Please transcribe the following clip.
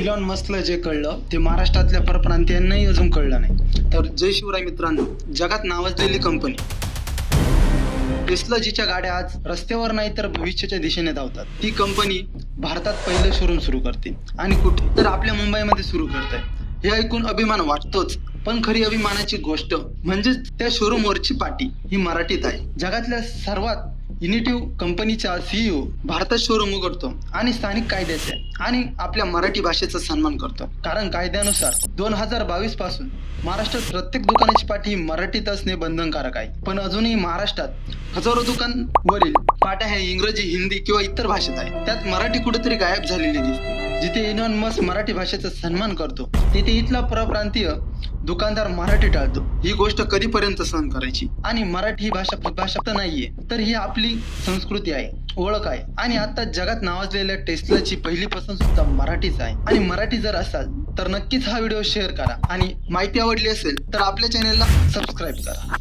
Elon मस्कला जे कळलं ते महाराष्ट्रातल्या परप्रांतीयांनाही अजून कळलं नाही. तर जय शिवराय मित्रांनो, जगात नावाजलेली कंपनी टेस्ला जिच्या गाड्या आज रस्त्यावर नाही तर भविष्याच्या दिशेने धावतात, ती कंपनी भारतात पहिलं शोरूम सुरू करते आणि कुठे तर आपल्या मुंबईमध्ये सुरू करत आहे. हे ऐकून अभिमान वाटतोच, पण खरी अभिमानाची गोष्ट म्हणजे त्या शोरूमवरची पाटी ही मराठीत आहे. जगातल्या सर्वात इनिटिव्ह कंपनीचा CEO भारतात शोरूम उघडतो आणि स्थानिक कायद्याचे आणि आपल्या मराठी भाषेचा सन्मान करतो. कारण कायद्यानुसार 2022 पासून महाराष्ट्रात प्रत्येक दुकानाची पाटी ही मराठीत असणे बंधनकारक आहे. पण अजूनही महाराष्ट्रात हजारो दुकानवरील पाट्या ह्या इंग्रजी, हिंदी किंवा इतर भाषेत आहे. त्यात मराठी कुठेतरी गायब झालेली दिसते. जिथे इलॉन मस्क मराठी भाषेचा सन्मान करतो, तिथे इथला परप्रांतीय दुकानदार मराठी टाळतो. ही गोष्ट कधीपर्यंत सहन करायची? आणि मराठी ही भाषा फक्त नाहीये, तर ही आपली संस्कृती आहे, ओळख आहे. आणि आता जगात नावाजलेल्या टेस्लाची पहिली पसंत सुद्धा मराठीच आहे. आणि मराठी जर असाल तर नक्कीच हा व्हिडिओ शेअर करा आणि माहिती आवडली असेल तर आपल्या चॅनेलला सबस्क्राईब करा.